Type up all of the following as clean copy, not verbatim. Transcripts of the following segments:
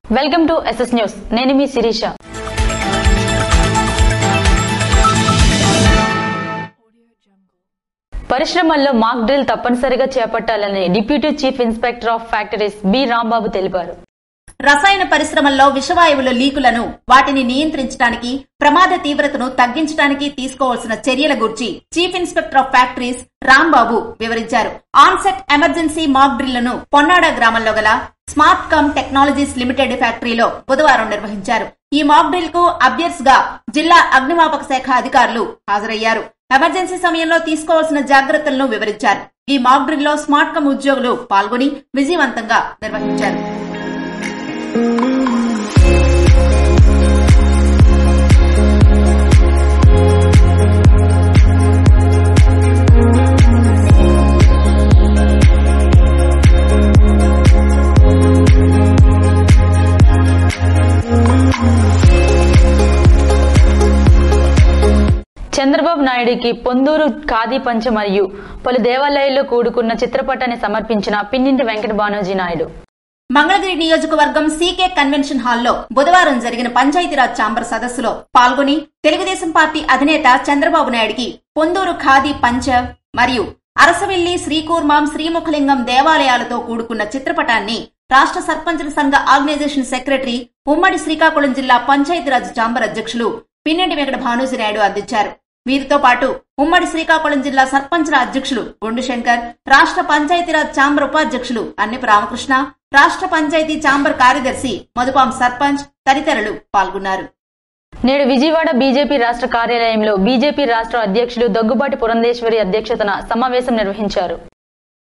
Welcome to SS news. నేను మీ శిరీష. పరిశ్రమల్లో మాక్ drill తప్పనిసరిగా చేపట్టాలని deputy chief inspector of factories B Rambabu తెలిపారు. రసాయన పరిశ్రమల్లో విషవాయువుల లీకులను వాటిని నియంత్రించడానికి, ప్రమాద తీవ్రతను తగ్గించడానికి తీసుకోవాల్సిన చర్యల గురించి chief inspector of factories Rambabu వివరించారు. ఆన్సెట్ ఎమర్జెన్సీ మాక్ డ్రిల్లను పొన్నాడ గ్రామంలో గల స్మార్ట్ కమ్ టెక్నాలజీస్ లిమిటెడ్ ఫ్యాక్టరీలో బుధవారం నిర్వహించారు. ఈ మాక్ డ్రిల్ కు అబ్జర్వర్స్ గా జిల్లా అగ్నిమాపక శాఖ అధికారులు హాజరయ్యారు. ఎమర్జెన్సీ సమయంలో తీసుకోవాల్సిన జాగ్రత్తలను వివరించారు. ఈ మాక్ డ్రిల్ లో స్మార్ట్ కమ్ ఉద్యోగులు పాల్గొని విజయవంతంగా నిర్వహించారు. చంద్రబాబు నాయుడికి పొందూరు ఖాదీ పంచ మరియు పలు దేవాలయాల్లో కూడుకున్న చిత్రపటాన్ని సమర్పించిన పిన్నింటి వెంకట బానోజీ నాయుడు. మంగళగిరి నియోజకవర్గం సీకే కన్వెన్షన్ హాల్లో బుధవారం జరిగిన పంచాయతీరాజ్ ఛాంబర్ సదస్సులో పాల్గొని తెలుగుదేశం పార్టీ అధినేత చంద్రబాబు నాయుడికి పొందూరు ఖాదీ పంచ మరియు అరసవిల్లి, శ్రీకూర్మం, శ్రీముఖలింగం దేవాలయాలతో కూడుకున్న చిత్రపటాన్ని రాష్ట్ర సర్పంచుల సంఘ ఆర్గనైజేషన్ సెక్రటరీ, ఉమ్మడి శ్రీకాకుళం జిల్లా పంచాయతీరాజ్ ఛాంబర్ అధ్యక్షులు పిన్నింటి వెంకట భానోజీ నాయుడు అందించారు. వీరితో పాటు ఉమ్మడి శ్రీకాకుళం జిల్లా సర్పంచుల అధ్యక్షులు గుండు శంకర్, రాష్ట్ర పంచాయతీరాజ్ ఛాంబర్ ఉపాధ్యక్షులు అన్నిపు రామకృష్ణ, రాష్ట్ర పంచాయతీ ఛాంబర్ కార్యదర్శి మధుపాం సర్పంచ్ తదితరులు పాల్గొన్నారు. నేడు విజయవాడ బీజేపీ రాష్ట్ర కార్యాలయంలో బీజేపీ రాష్ట్ర అధ్యక్షులు దగ్గుబాటి పురంధేశ్వరి అధ్యక్షతన సమావేశం నిర్వహించారు.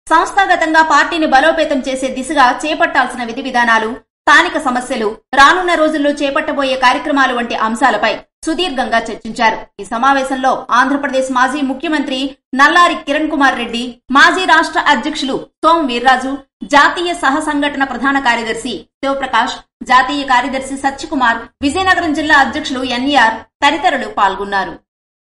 సంస్థాగతంగా పార్టీని బలోపేతం చేసే దిశగా చేపట్టాల్సిన విధి విధానాలు, స్థానిక సమస్యలు, రానున్న రోజుల్లో చేపట్టబోయే కార్యక్రమాలు వంటి అంశాలపై సుదీర్ఘంగా చర్చించారు. ఈ సమావేశంలో ఆంధ్రప్రదేశ్ మాజీ ముఖ్యమంత్రి నల్లారి కిరణ్ కుమార్ రెడ్డి, మాజీ రాష్ట్ర అధ్యక్షులు సోం వీర్రాజు, జాతీయ సహ సంఘటన ప్రధాన కార్యదర్శి శివప్రకాష్, జాతీయ కార్యదర్శి సత్యకుమార్, విజయనగరం జిల్లా అధ్యక్షులు ఎన్ఈఆర్ తదితరులు పాల్గొన్నారు.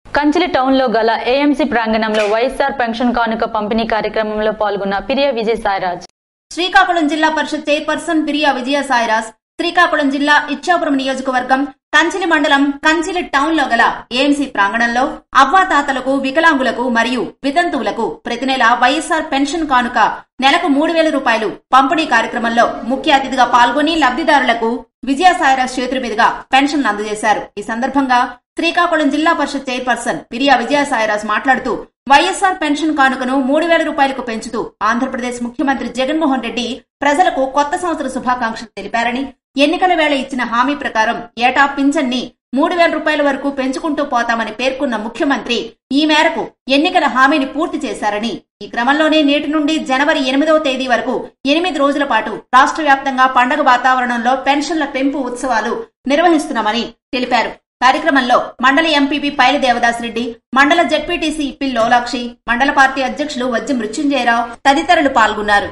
కంచిలి టౌన్ లో గల ఏఎంసీ ప్రాంగణంలో వైఎస్ఆర్ పెన్షన్ కానుక పంపిణీ కార్యక్రమంలో పాల్గొన్న పిరియా విజయసాయిరాజ్. శ్రీకాకుళం జిల్లా పరిషత్ చైర్పర్సన్ పిరియా విజయసాయిరాజ్, శ్రీకాకుళం జిల్లా ఇచ్చాపురం నియోజకవర్గం కంచిలి మండలం కంచిలి టౌన్ లో గల ఏఎంసీ ప్రాంగణంలో అవ్వాతాతలకు, వికలాంగులకు మరియు వితంతువులకు ప్రతి నెల వైఎస్ఆర్ పెన్షన్ కానుక నెలకు 3,000 రూపాయలు పంపిణీ కార్యక్రమంలో ముఖ్య అతిథిగా పాల్గొని లబ్దిదారులకు విజయసాయిరాజ్ చేతుల మీదుగా పెన్షన్లు అందజేశారు. ఈ సందర్భంగా శ్రీకాకుళం జిల్లా పరిషత్ చైర్పర్సన్ పిరియా విజయసాయిరాజ్ మాట్లాడుతూ వైఎస్ఆర్ పెన్షన్ కానుకను 3,000 రూపాయలకు పెంచుతూ ఆంధ్రప్రదేశ్ ముఖ్యమంత్రి జగన్మోహన్ రెడ్డి ప్రజలకు కొత్త సంవత్సర శుభాకాంక్షలు తెలిపారని, ఎన్నికల వేళ ఇచ్చిన హామీ ప్రకారం ఏటా పింఛన్ని 3,000 రూపాయల వరకు పెంచుకుంటూ పోతామని పేర్కొన్న ముఖ్యమంత్రి ఈ మేరకు ఎన్నికల హామీని పూర్తి చేశారని, ఈ క్రమంలోనే నేటి నుండి జనవరి 8వ తేదీ వరకు 8 రోజుల పాటు రాష్ట్ర వ్యాప్తంగా పండగ వాతావరణంలో పెన్షన్ల పెంపు ఉత్సవాలు నిర్వహిస్తున్నామని తెలిపారు. కార్యక్రమంలో మండల ఎంపీపీ పైలి దేవదాసిరెడ్డి, మండల జెడ్పీటీసీ ఇప్పిల్ లోలాక్షి, మండల పార్టీ అధ్యక్షులు వజ్జి మృత్యుంజయరావు తదితరులు పాల్గొన్నారు.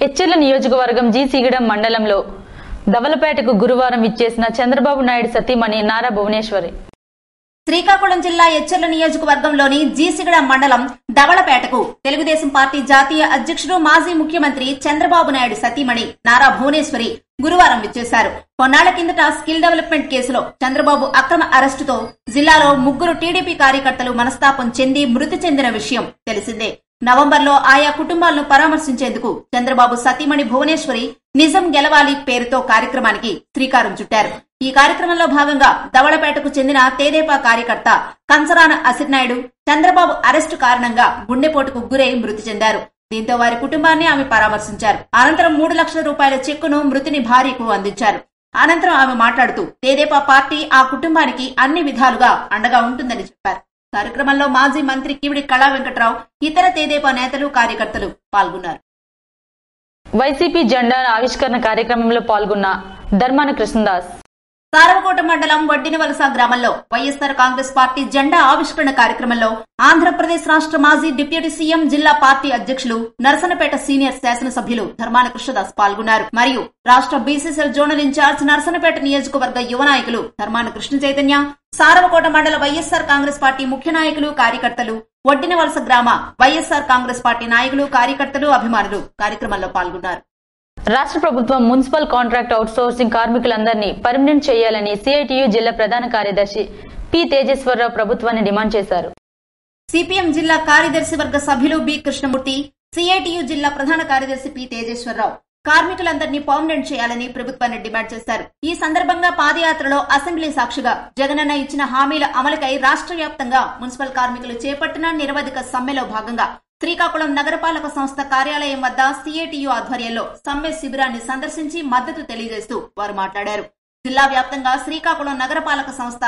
ఎచ్చెర్ల నియోజకవర్గం జీసీగూడెం మండలంలో దవలపేటకు గురువారం ఇచ్చేసిన చంద్రబాబు నాయుడు సతీమణి నారా భువనేశ్వరి. శ్రీకాకుళం జిల్లా ఎచ్చెర్ల నియోజకవర్గంలోని జీసీగూడెం మండలం దవలపేటకు తెలుగుదేశం పార్టీ జాతీయ అధ్యక్షుడు, మాజీ ముఖ్యమంత్రి చంద్రబాబు నాయుడు సతీమణి నారా భువనేశ్వరి గురువారం విచ్చేశారు. కొన్నాళ్ల కిందట స్కిల్ డెవలప్మెంట్ కేసులో చంద్రబాబు అక్రమ అరెస్టుతో జిల్లాలో 3 టీడీపీ కార్యకర్తలు మనస్తాపం చెంది మృతి చెందిన విషయం తెలిసిందే. నవంబర్లో ఆయా కుటుంబాలను పరామర్శించేందుకు చంద్రబాబు సతీమణి భువనేశ్వరి నిజం గెలవాలి పేరుతో కార్యక్రమానికి శ్రీకారం చుట్టారు. ఈ కార్యక్రమంలో భాగంగా దవళపేటకు చెందిన తేదేపా కార్యకర్త కంచరాన అసిర్నాయుడు చంద్రబాబు అరెస్టు కారణంగా గుండెపోటుకు గురై మృతి చెందారు. దీంతో వారి కుటుంబాన్ని ఆమె పరామర్శించారు. అనంతరం 3 లక్షల రూపాయల చెక్కును మృతుని భార్యకు అందించారు. అనంతరం ఆమె మాట్లాడుతూ తేదేపా పార్టీ ఆ కుటుంబానికి అన్ని విధాలుగా అండగా ఉంటుందని చెప్పారు. కార్యక్రమంలో మాజీ మంత్రి కివిడి కళా వెంకట్రావు, ఇతర తేదేపా నేతలు, కార్యకర్తలు పాల్గొన్నారు. వైసీపీ జెండా ఆవిష్కరణ కార్యక్రమంలో పాల్గొన్న ధర్మాన కృష్ణదాస్. సారవకోట మండలం వడ్డినవలస గ్రామంలో వైఎస్ఆర్ కాంగ్రెస్ పార్టీ జెండా ఆవిష్కరణ కార్యక్రమంలో ఆంధ్రప్రదేశ్ రాష్ట్ర మాజీ డిప్యూటీ సీఎం, జిల్లా పార్టీ అధ్యక్షులు, నరసనపేట సీనియర్ శాసనసభ్యులు ధర్మాన కృష్ణదాస్ పాల్గొన్నారు. మరియు రాష్ట్ర బీసీసీఎల్ జోనల్ ఇన్ఛార్జ్, నరసనపేట నియోజకవర్గ యువ నాయకులు ధర్మాన కృష్ణ చైతన్య, సారవకోట మండల వైఎస్ఆర్ కాంగ్రెస్ పార్టీ ముఖ్య నాయకులు, కార్యకర్తలు, వడ్డినవలస గ్రామ వైఎస్ఆర్ కాంగ్రెస్ పార్టీ నాయకులు, కార్యకర్తలు, అభిమానులు కార్యక్రమంలో పాల్గొన్నారు. రాష్ట్ర ప్రభుత్వం మున్సిపల్ కాంట్రాక్ట్ అవుట్సోర్సింగ్ కార్మికులందరినీ పర్మనెంట్ చేయాలని సిఐటియు జిల్లా ప్రధాన కార్యదర్శి పి తేజేశ్వరరావు ప్రభుత్వాన్ని డిమాండ్ చేశారు. సిపిఎం జిల్లా కార్యదర్శి వర్గ సభ్యులు బి కృష్ణమూర్తి, సిఐటియు జిల్లా ప్రధాన కార్యదర్శి పి తేజేశ్వరరావు కార్మికులందరినీ పర్మనెంట్ చేయాలని ప్రభుత్వాన్ని డిమాండ్ చేశారు. ఈ సందర్భంగా పాదయాత్రలో అసెంబ్లీ సాక్షిగా జగనన్న ఇచ్చిన హామీల అమలుకై రాష్ట్ర వ్యాప్తంగా మున్సిపల్ కార్మికులు చేపట్టిన నిరవధిక సమ్మెలో భాగంగా శ్రీకాకుళం నగరపాలక సంస్థ కార్యాలయం వద్ద సిఐటియు ఆధ్వర్యంలో సమ్మె శిబిరాన్ని సందర్శించి మద్దతు తెలియజేస్తూ వారు మాట్లాడారు. జిల్లా వ్యాప్తంగా శ్రీకాకుళం నగరపాలక సంస్థ,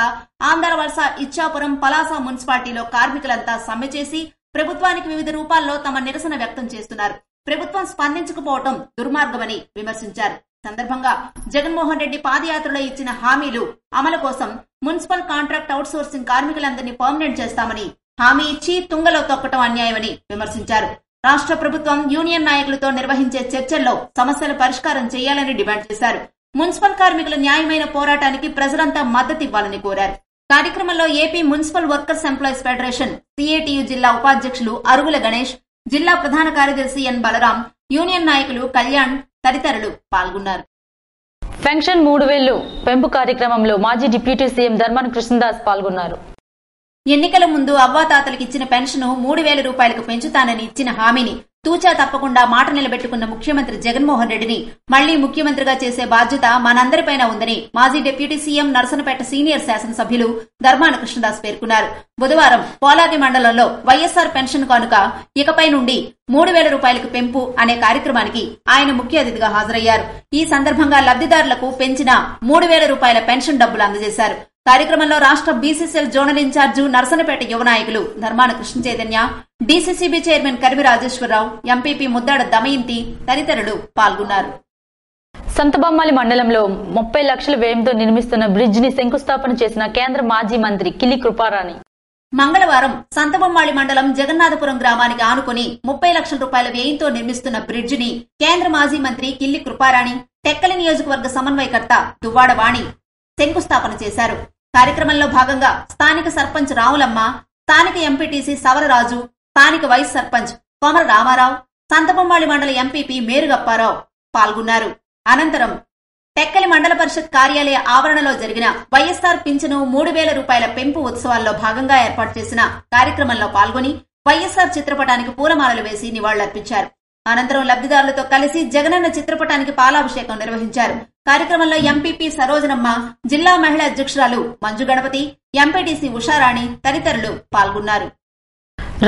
ఆంధ్రవలస, ఇచ్చాపురం, పలాస మున్సిపాలిటీలో కార్మికులంతా సమ్మె చేసి ప్రభుత్వానికి వివిధ రూపాల్లో తమ నిరసన వ్యక్తం చేస్తున్నారు. ప్రభుత్వం స్పందించకపోవడం దుర్మార్గమని విమర్శించారు. సందర్భంగా జగన్మోహన్ రెడ్డి పాదయాత్రలో ఇచ్చిన హామీలు అమలు కోసం మున్సిపల్ కాంట్రాక్ట్ అవుట్సోర్సింగ్ కార్మికులందరినీ పర్మనెంట్ చేస్తామని హామీ ఇచ్చి తుంగలో తొక్కటం అన్యాయమని విమర్శించారు. రాష్ట్ర ప్రభుత్వం యూనియన్ నాయకులతో నిర్వహించే చర్చల్లో సమస్యల పరిష్కారం చేయాలని డిమాండ్ చేశారు. మున్సిపల్ కార్మికుల న్యాయమైన పోరాటానికి ప్రజలంతా మద్దతివ్వాలని కోరారు. కార్యక్రమంలో AP municipal workers employees federation CITU జిల్లా ఉపాధ్యక్షులు అరుగుల గణేష్, జిల్లా ప్రధాన కార్యదర్శి ఎన్ బలరాం, యూనియన్ నాయకులు కళ్యాణ్ తదితరులు పాల్గొన్నారు. పెన్షన్ 3000 పెంపు కార్యక్రమంలో మాజీ డిప్యూటీ సీఎం ధర్మాన కృష్ణదాస్ పాల్గొన్నారు. ఎన్నికల ముందు అవ్వాతాతలకు ఇచ్చిన పెన్షన్ 3000 రూపాయలకు పెంచుతానని ఇచ్చిన హామీని తూచా తప్పకుండా మాట నిలబెట్టుకున్న ముఖ్యమంత్రి జగన్మోహన్ రెడ్డిని మళ్లీ ముఖ్యమంత్రిగా చేసే బాధ్యత మనందరిపైన ఉందని మాజీ డిప్యూటీ సీఎం నరసనపేట సీనియర్ శాసనసభ్యులు ధర్మాన కృష్ణదాస్ పేర్కొన్నారు. బుధవారం పోలాది మండలంలో వైఎస్సార్ పెన్షన్ కానుక ఇకపై నుండి 3000 రూపాయలకు పెంపు అనే కార్యక్రమానికి ఆయన ముఖ్య అతిథిగా హాజరయ్యారు. ఈ సందర్భంగా లబ్దిదారులకు పెంచిన 3000 రూపాయల పెన్షన్ డబ్బులు అందజేశారు. కార్యక్రమంలో రాష్ట్ర బీసీసీఎల్ జోనల్ ఇన్ఛార్జి నరసనపేట యువ నాయకులు Dharmana Krishna Chaitanya, DCCB chairman Karivi Rajeswararao, MPP Muddada Damayanti తదితరులు పాల్గొన్నారు. సంతబొమ్మాళి మండలంలో 30 లక్షల వ్యయంతో నిర్మిస్తున్న బ్రిడ్జ్ ని శంకుస్థాపన చేసిన కేంద్ర మాజీ మంత్రి కిల్లి కృపారాణి మంగళవారం సంతబొమ్మాళి మండలం జగన్నాథపురం గ్రామానికి ఆనుకుని 30 లక్షల రూపాయల వ్యయంతో నిర్మిస్తున్న బ్రిడ్జ్ ని కేంద్ర మాజీ మంత్రి కిల్లి కృపారాణి, టెక్కలి నియోజకవర్గ సమన్వయకర్త దువ్వాడ వాణి శంకుస్థాపన చేశారు. కార్యక్రమంలో భాగంగా స్థానిక సర్పంచ్ రావులమ్మ, స్థానిక ఎంపీటీసీ సవరరాజు, స్థానిక వైస్ సర్పంచ్ కొమర రామారావు, సంతబొమ్మాళి మండల ఎంపీపీ మేరుగప్పారావు పాల్గొన్నారు. అనంతరం టెక్కలి మండల పరిషత్ కార్యాలయ ఆవరణలో జరిగిన వైఎస్సార్ పింఛను 3000 రూపాయల పెంపు ఉత్సవాల్లో భాగంగా ఏర్పాటు చేసిన కార్యక్రమంలో పాల్గొని వైఎస్సార్ చిత్రపటానికి పూలమాలలు వేసి నివాళులర్పించారు. అనంతరం లబ్దిదారులతో కలిసి జగనన్న చిత్రపటానికి పాలాభిషేకం నిర్వహించారు. కార్యక్రమంలో ఎంపీపీ సరోజనమ్మ, జిల్లా మహిళా అధ్యక్షురాలు మంజు గణపతి, ఎంపీటీసీ ఉషారాణి తదితరులు పాల్గొన్నారు.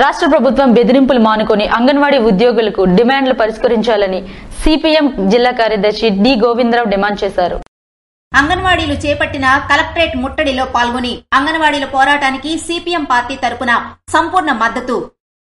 రాష్ట్ర ప్రభుత్వం బెదిరింపులు మానుకొని అంగన్వాడీ ఉద్యోగులకు డిమాండ్లు పరిష్కరించాలని సిపిఎం జిల్లా కార్యదర్శి డి గోవిందరావు డిమాండ్ చేశారు. అంగన్వాడీలు చేపట్టిన కలెక్టరేట్ ముట్టడిలో పాల్గొని అంగన్వాడీల పోరాటానికి సిపిఎం పార్టీ తరపున సంపూర్ణ మద్దతు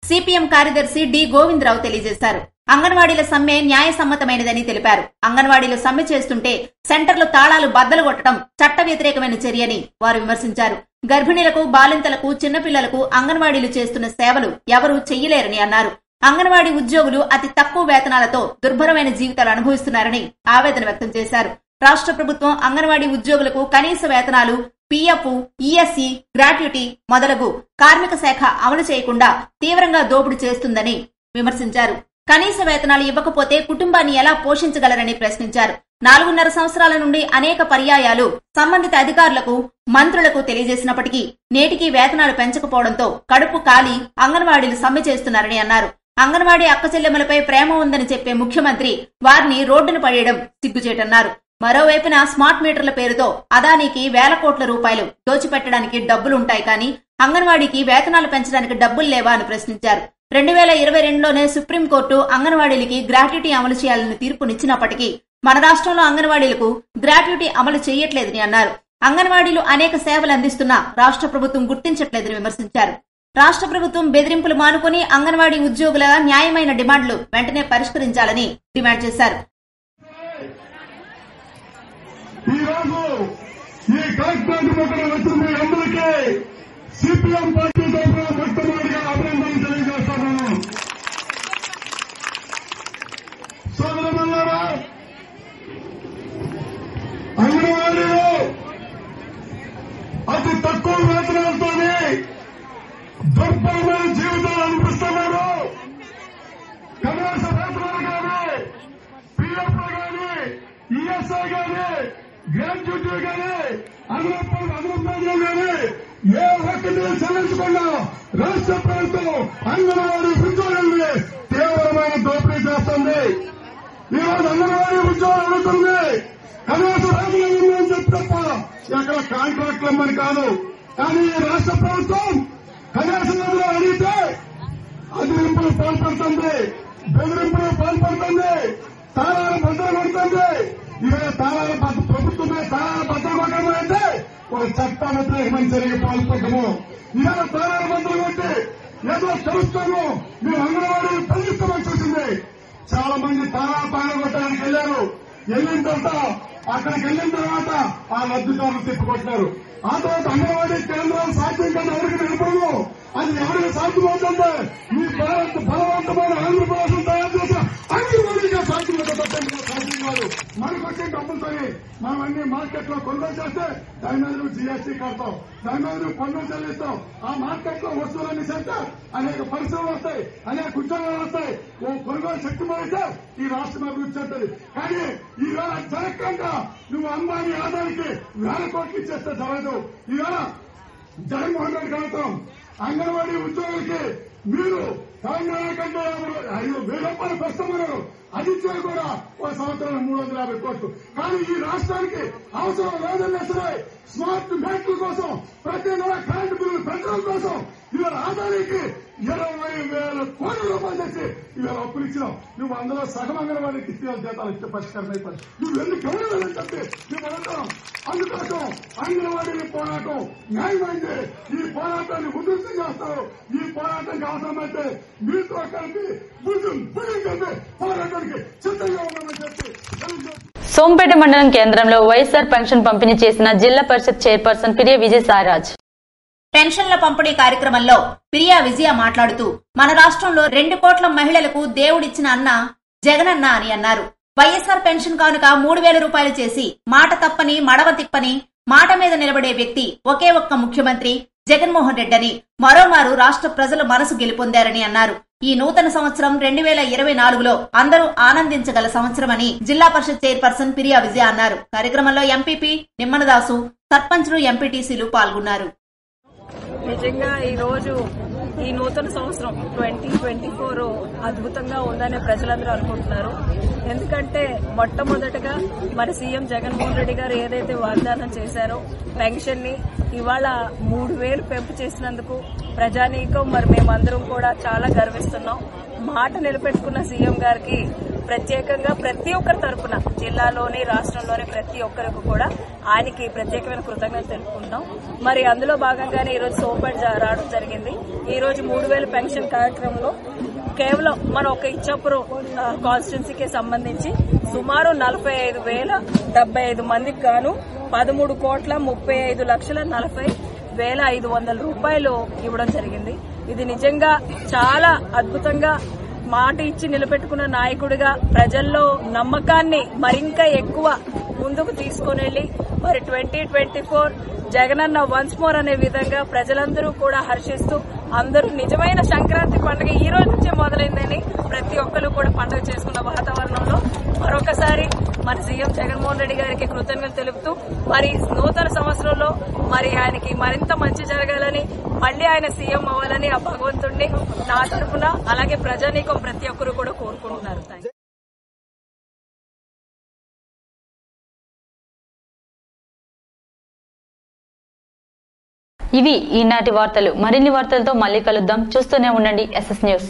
సిపిఎం కార్యదర్శి డి గోవిందరావు తెలియజేశారు. అంగన్వాడీల సమ్మె న్యాయసమ్మతమైనదని తెలిపారు. అంగన్వాడీలు సమ్మె చేస్తుంటే సెంటర్లు తాళాలు బద్దలు కొట్టడం చట్ట వ్యతిరేకమైన చర్యని వారు విమర్శించారు. గర్భిణీలకు, బాలింతలకు, చిన్నపిల్లలకు అంగన్వాడీలు చేస్తున్న సేవలు ఎవరూ చెయ్యలేరని అన్నారు. అంగన్వాడీ ఉద్యోగులు అతి తక్కువ వేతనాలతో దుర్భరమైన జీవితాలు అనుభవిస్తున్నారని ఆవేదన వ్యక్తం చేశారు. రాష్ట్ర ప్రభుత్వం అంగన్వాడీ ఉద్యోగులకు కనీస వేతనాలు, పీఎఫ్, ఈఎస్సీ, గ్రాట్యుటీ మొదలగు కార్మిక శాఖ అమలు చేయకుండా తీవ్రంగా దోపిడీ చేస్తుందని విమర్శించారు. కనీస వేతనాలు ఇవ్వకపోతే కుటుంబాన్ని ఎలా పోషించగలరని ప్రశ్నించారు. 4.5 సంవత్సరాల నుండి అనేక పర్యాయాలు సంబంధిత అధికారులకు, మంత్రులకు తెలియజేసినప్పటికీ నేటికి వేతనాలు పెంచకపోవడంతో కడుపు కాలి అంగన్వాడీలు సమ్మె చేస్తున్నారని అన్నారు. అంగన్వాడీ అక్కచెల్లెమ్మలపై ప్రేమ ఉందని చెప్పే ముఖ్యమంత్రి వారిని రోడ్డున పడేయడం సిగ్గుచేటన్నారు. మరోవైపున స్మార్ట్ మీటర్ల పేరుతో అదానికి వేల కోట్ల రూపాయలు దోచిపెట్టడానికి డబ్బులుంటాయి కానీ అంగన్వాడీకి వేతనాలు పెంచడానికి డబ్బులు లేవా అని ప్రశ్నించారు. 2022లోనే సుప్రీంకోర్టు అంగన్వాడీలకి గ్రాట్యుటీ అమలు చేయాలని తీర్పునిచ్చినప్పటికీ మన రాష్ట్రంలో అంగన్వాడీలకు గ్రాట్యుటీ అమలు చేయట్లేదని అన్నారు. అంగన్వాడీలు అనేక సేవలు అందిస్తున్నా రాష్ట్ర ప్రభుత్వం గుర్తించట్లేదని విమర్శించారు. రాష్ట్ర ప్రభుత్వం బెదిరింపులు మానుకుని అంగన్వాడీ ఉద్యోగుల న్యాయమైన డిమాండ్లు వెంటనే పరిష్కరించాలని డిమాండ్ చేశారు. సిపిఎం పార్టీ తరఫున మొట్టమొదటిగా అభినందనలు తెలియజేస్తున్నాను. సోదరులారా, అంగన్వాడీలో అతి తక్కువ వేతనాలతోనే దుర్భరమైన జీవితాలు అనిపిస్తున్నారు. కనీస వేతనాలు కానీ, పీఎఫ్ ఈఎస్ఐ గానీ గ్రాట్యుటీ గానీ అదనపు గానీ ఏ ఒక్కటి చెల్లించకుండా రాష్ట్ర ప్రభుత్వం అంగన్వాడీ ఉద్యోగుల్ని తీవ్రమైన దోపిడీ చేస్తుంది. ఈరోజు అంగన్వాడీ ఉద్యోగాలు అడుగుతుంది కనీసం రాజధాని అని చెప్పి తప్ప ఎక్కడ కాంట్రాక్ట్లు ఇమ్మని కాదు. కానీ ఈ రాష్ట్ర ప్రభుత్వం కనీసం అడిగితే అదిరింపులు పాల్పడుతుంది, బెదిరింపులు పాల్పడుతుంది, తాళాలు భద్రత పడుతుంది. ఇవాళ తాళాలు ప్రభుత్వమే తాళాలు భద్రపడడం అంటే ఒక చట్ట వ్యతిరేకమైన చర్యకు పాల్పడము. ఇవాళ తాళాలు భద్రత కొట్టి ఏదో తెలుస్తాము మేము అంగన్వాడీలు తొలగిస్తామని చూసింది. చాలా మంది తాళాలు కొట్టడానికి వెళ్లారు. వెళ్ళిన తర్వాత అక్కడికి వెళ్ళిన తర్వాత ఆ లబ్ధిదారులు తిప్పుకొట్టారు. ఆ తర్వాత అంగన్వాడీ కేంద్రాలు సాధ్యంగా ఎవరికి నిలబడదు. అది ఎవరికి సాధ్యమవుతుంటే ఈ బలవంతమైన ఆంధ్రప్రదేశ్ తయారు చేసిన అంగన్వాడీగా సాధ్యం కాదు. మనకు వచ్చే డబ్బులతో మనం అన్ని మార్కెట్ లో కొనుగోలు చేస్తే దాని మీద నువ్వు జీఎస్టీ కడతాం, దాని మీద నువ్వు పన్నులు చెల్లిస్తాం. ఆ మార్కెట్ లో వస్తువులన్నీ చేస్తే అనేక పరిశ్రమలు వస్తాయి, అనేక ఉద్యోగాలు వస్తాయి. ఓ కొనుగోలు శక్తి పడితే ఈ రాష్ట్రం అభివృద్ధి చెందుతుంది. కానీ ఈవేళ జరగకుండా నువ్వు అంబానీ ఆదాయానికి 1000 కోట్లు ఇచ్చేస్తే జరగదు. ఈవేళ జగన్మోహన్ రెడ్డి కలుగుతాం అంగన్వాడీ ఉద్యోగులకి మీరు తెలంగాణ కంటే 5,000 రూపాయలు కష్టమన్నారు. అది ఇచ్చేది కూడా ఒక సంవత్సరం 350 కోట్లు. కానీ ఈ రాష్ట్రానికి అవసరం లేదన్నా సరే స్మార్ట్ మీటర్ల కోసం, ప్రతి నెల కరెంటు బిల్లులు పెంచడం కోసం ఇవాళ ఆదాయానికి 20,000 కోట్ల రూపాయలు తెచ్చి ఇవాళ అప్పులు ఇచ్చినావు. నువ్వు అందులో సగం అంగన్వాడీకి ఇస్తే జీతాలు ఇస్తే పరిష్కారం అయిపోయి నువ్వు ఎందుకు ఎవరు చెప్పి నువ్వు అంటాం. అందుకోసం అంగన్వాడీని పోరాటం న్యాయమైంది. ఈ పోరాటాన్ని ఉధృతం చేస్తారు. ఈ పోరాటానికి అవసరమైతే మీతో కలిపి భుజం కలిపి పోరాటానికి సిద్ధంగా ఉన్నామని చెప్పి సోంపేట మండలం కేంద్రంలో వైఎస్ఆర్ పెన్షన్ పంపిణీ చేసిన జిల్లా పరిషత్ చైర్పర్సన్ పిరియా విజయసాయిరాజ్. పెన్షన్ల పంపిణీ కార్యక్రమంలో పిరియా విజయ మాట్లాడుతూ మన రాష్ట్రంలో 2 కోట్ల మహిళలకు దేవుడిచ్చిన అన్న జగనన్న అని అన్నారు. వైఎస్ఆర్ పెన్షన్ కానుక 3,000 రూపాయలు చేసి మాట తప్పని మడవ తిప్పని మాట మీద నిలబడే వ్యక్తి ఒకే ఒక్క ముఖ్యమంత్రి జగన్మోహన్ రెడ్డి అని మరోమారు రాష్ట్ర ప్రజల మనసు గెలుపొందారని అన్నారు. ఈ నూతన సంవత్సరం 2024లో అందరూ ఆనందించగల సంవత్సరమని జిల్లా పరిషత్ చైర్పర్సన్ పిరియా విజయ అన్నారు. కార్యక్రమంలో ఎంపీపీ నిమ్మనదాసు, సర్పంచ్లు, ఎంపీటీసీలు పాల్గొన్నారు. నిజంగా ఈ రోజు ఈ నూతన సంవత్సరం 2024 అద్భుతంగా ఉందని ప్రజలందరూ అనుకుంటున్నారు. ఎందుకంటే మొట్టమొదటగా మరి సీఎం జగన్మోహన్ రెడ్డి గారు ఏదైతే వాగ్దానం చేశారో పెన్షన్ ని ఇవాళ 3,000 పెంపు చేసినందుకు ప్రజానీకం మరి మేమందరం కూడా చాలా గర్విస్తున్నాం. మాట నిలబెట్టుకున్న సీఎం గారికి ప్రత్యేకంగా ప్రతి ఒక్కరి తరఫున జిల్లాలోని రాష్ట్రంలోని ప్రతి ఒక్కరికి కూడా ఆయనకి ప్రత్యేకమైన కృతజ్ఞతలు తెలుపుకుంటాం. మరి అందులో భాగంగానే ఈ రోజు సోంపేట రావడం జరిగింది. ఈ రోజు 3,000 పెన్షన్ కార్యక్రమంలో కేవలం మన ఒక ఇచ్చాపురం కాన్స్టిట్యున్సీకి సంబంధించి సుమారు 45,075 మందికి గాను 13,35,40,500 రూపాయలు ఇవ్వడం జరిగింది. ఇది నిజంగా చాలా అద్భుతంగా మాట ఇచ్చి నిలబెట్టుకున్న నాయకుడిగా ప్రజల్లో నమ్మకాన్ని మరింక ఎక్కువ ముందుకు తీసుకుని వెళ్లి మరి 2024 జగనన్న వన్స్ మోర్ అనే విధంగా ప్రజలందరూ కూడా హర్షిస్తూ అందరూ నిజమైన సంక్రాంతి పండుగ ఈ రోజు నుంచే మొదలైందని ప్రతి ఒక్కరు కూడా పండుగ చేసుకున్న వాతావరణంలో మరొకసారి మన సీఎం జగన్మోహన్ రెడ్డి గారికి కృతజ్ఞతలు తెలుపుతూ మరి నూతన సంవత్సరంలో మరి ఆయనకి మరింత మంచి జరగాలని మళ్లీ ఆయన సీఎం అవ్వాలని ఆ భగవంతుడిని నా తరఫున అలాగే ప్రజానీకం ప్రతి ఒక్కరు కూడా కోరుకుంటున్నారు. ఇవి ఈనాటి వార్తలు. మరిన్ని వార్తలతో మళ్ళీ కలుద్దాం. చూస్తూనే ఉండండి SS న్యూస్.